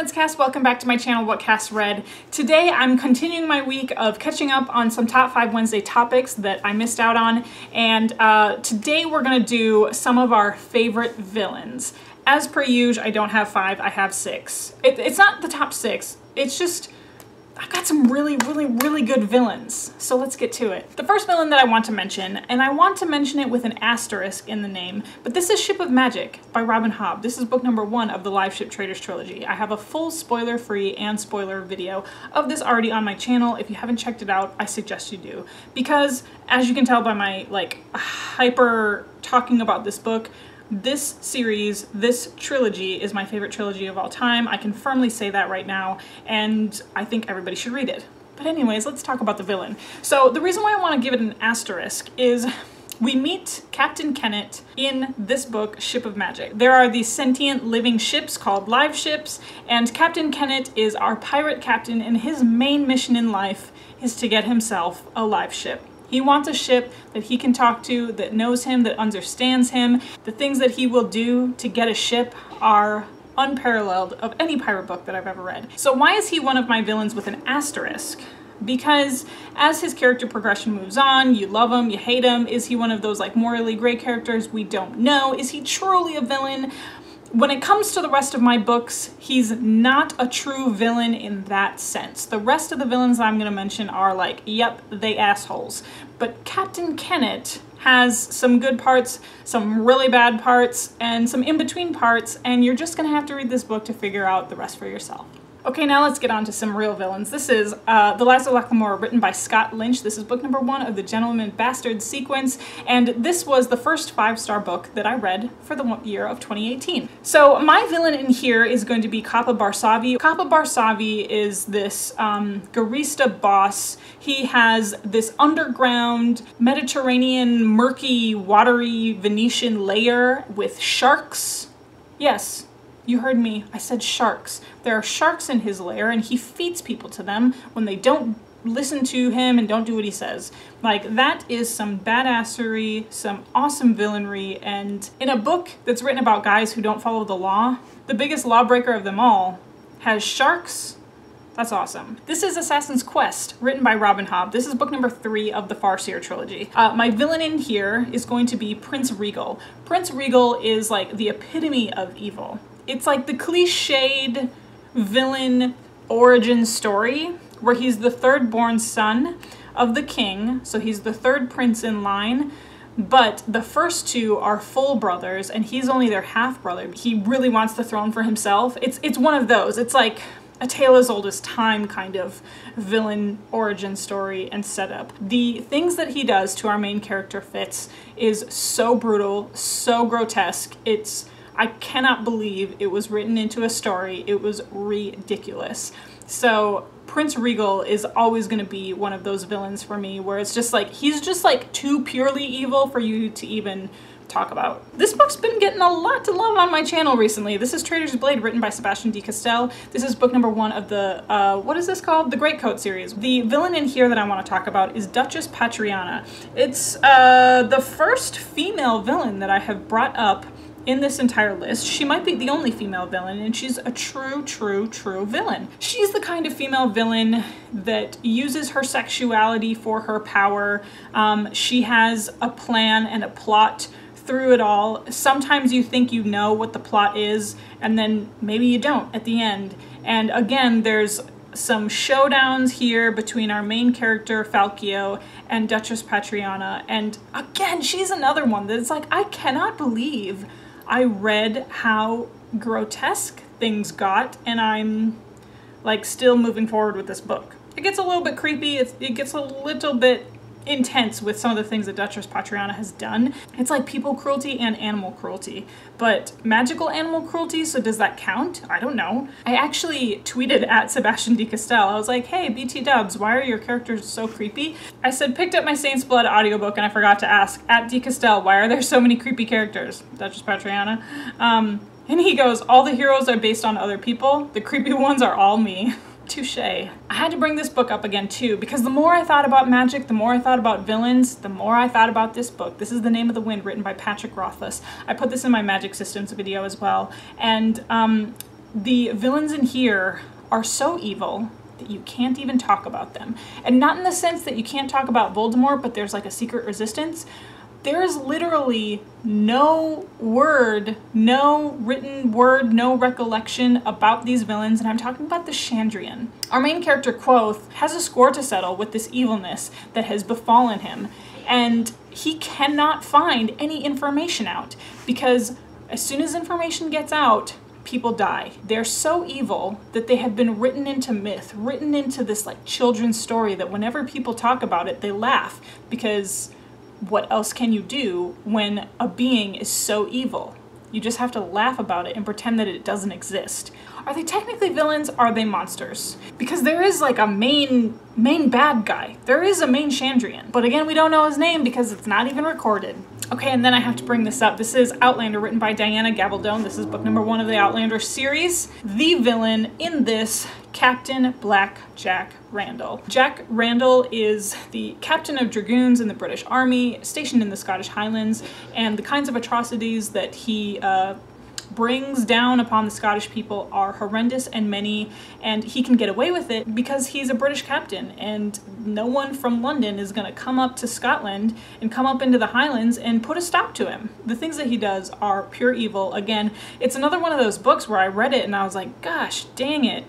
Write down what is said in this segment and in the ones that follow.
it's Cass. Welcome back to my channel, What Cass Read. Today I'm continuing my week of catching up on some Top 5 Wednesday topics that I missed out on, and today we're going to do some of our favorite villains. As per usual, I don't have 5, I have 6. It's not the top 6, it's just I've got some really good villains, so let's get to it. The first villain that I want to mention, and I want to mention it with an asterisk in the name, but this is Ship of Magic by Robin Hobb. This is book number 1 of the Live Ship Traitors trilogy. I have a full spoiler-free and spoiler video of this already on my channel. If you haven't checked it out, I suggest you do, because as you can tell by my hyper talking about this book, this series, this trilogy is my favorite trilogy of all time. I can firmly say that right now, and I think everybody should read it. But anyways, let's talk about the villain. So the reason why I want to give it an asterisk is we meet Captain Kennett in this book, Ship of Magic. There are these sentient living ships called live ships, and Captain Kennett is our pirate captain, and his main mission in life is to get himself a live ship. He wants a ship that he can talk to, that knows him, that understands him. The things that he will do to get a ship are unparalleled of any pirate book that I've ever read. So why is he one of my villains with an asterisk? Because as his character progression moves on, you love him, you hate him. Is he one of those morally gray characters? We don't know. Is he truly a villain? When it comes to the rest of my books, he's not a true villain in that sense. The rest of the villains I'm going to mention are yep, they assholes. But Captain Kennett has some good parts, some really bad parts, and some in-between parts, and you're just going to have to read this book to figure out the rest for yourself. Okay, now let's get on to some real villains. This is The Lives of Lamora, written by Scott Lynch. This is book number 1 of the Gentleman Bastard sequence, and this was the first 5-star book that I read for the year of 2018. So my villain in here is going to be Kappa Barsavi. Kappa Barsavi is this Garista boss. He has this underground Mediterranean, murky, watery Venetian lair with sharks. Yes. You heard me, I said sharks. There are sharks in his lair, and he feeds people to them when they don't listen to him and don't do what he says. That is some badassery, some awesome villainry, and in a book that's written about guys who don't follow the law, the biggest lawbreaker of them all has sharks. That's awesome. This is Assassin's Quest, written by Robin Hobb. This is book number 3 of the Farseer trilogy. My villain in here is going to be Prince Regal. Prince Regal is the epitome of evil. It's the cliched villain origin story where he's the 3rd born son of the king, so he's the 3rd prince in line, but the first 2 are full brothers and he's only their half brother. He really wants the throne for himself. It's one of those. It's like a tale as old as time kind of villain origin story and setup. The things that he does to our main character Fitz is so brutal, so grotesque. I cannot believe it was written into a story. It was ridiculous. So Prince Regal is always going to be one of those villains for me where it's just he's just too purely evil for you to even talk about. This book's been getting a lot to love on my channel recently. This is Traitors Blade, written by Sebastien de Castell. This is book number 1 of the, what is this called? The Greatcoat series. The villain in here that I want to talk about is Duchess Patriana. It's the first female villain that I have brought up in this entire list. She might be the only female villain, and she's a true villain. She's the kind of female villain that uses her sexuality for her power. She has a plan and a plot through it all. Sometimes you think you know what the plot is, and then maybe you don't at the end. And again, there's some showdowns here between our main character, Falchio, and Duchess Patriana. And again, she's another one that's I cannot believe I read how grotesque things got, and I'm still moving forward with this book. It gets a little bit creepy, it gets a little bit intense with some of the things that Duchess Patriana has done. It's people cruelty and animal cruelty, but magical animal cruelty, so does that count? I don't know. I actually tweeted at Sebastien de Castell. I was like, hey, BT dubs, why are your characters so creepy? I said, picked up my Saint's Blood audiobook and I forgot to ask, at de Castell, why are there so many creepy characters? Duchess Patriana. And he goes, all the heroes are based on other people. The creepy ones are all me. Touche. I had to bring this book up again too, because the more I thought about magic, the more I thought about villains, the more I thought about this book. This is The Name of the Wind, written by Patrick Rothfuss. I put this in my Magic Systems video as well. And the villains in here are so evil that you can't even talk about them. And not in the sense that you can't talk about Voldemort, but there's like a secret resistance. There is literally no word, no written word, no recollection about these villains, and I'm talking about the Chandrian. Our main character, Quoth, has a score to settle with this evilness that has befallen him, and he cannot find any information out, because as soon as information gets out, people die. They're so evil that they have been written into myth, written into this like children's story that whenever people talk about it, they laugh, because what else can you do when a being is so evil? You just have to laugh about it and pretend that it doesn't exist. Are they technically villains? Are they monsters? Because there is like a main bad guy. There is a main Chandrian. But again, we don't know his name because it's not even recorded. Okay, and then I have to bring this up. This is Outlander, written by Diana Gabaldon. This is book number 1 of the Outlander series. The villain in this, Captain Black Jack Randall. Jack Randall is the captain of dragoons in the British Army, stationed in the Scottish Highlands, and the kinds of atrocities that he brings down upon the Scottish people are horrendous and many, and he can get away with it because he's a British captain, and no one from London is going to come up to Scotland and come up into the Highlands and put a stop to him. The things that he does are pure evil. Again, it's another one of those books where I read it and I was like, gosh dang it,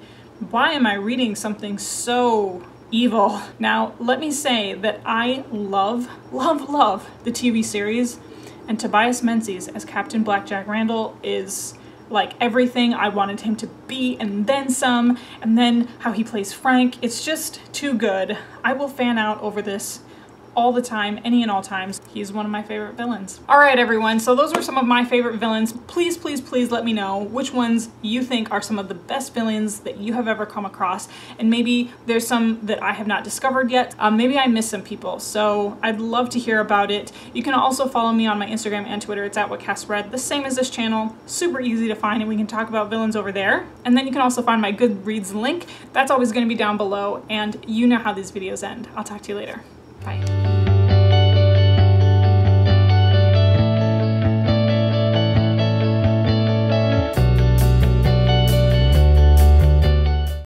why am I reading something so evil? Now, let me say that I love the TV series, and Tobias Menzies as Captain Black Jack Randall is like everything I wanted him to be, and then some, and then how he plays Frank. It's just too good. I will fan out over this all the time, any and all times. He's one of my favorite villains. All right, everyone, so those were some of my favorite villains. Please, please, please let me know which ones you think are some of the best villains that you have ever come across, and maybe there's some that I have not discovered yet. Maybe I missed some people, so I'd love to hear about it. You can also follow me on my Instagram and Twitter. It's @WhatCastRead, the same as this channel. Super easy to find, and we can talk about villains over there. And then you can also find my Goodreads link. That's always going to be down below, and you know how these videos end. I'll talk to you later. Bye.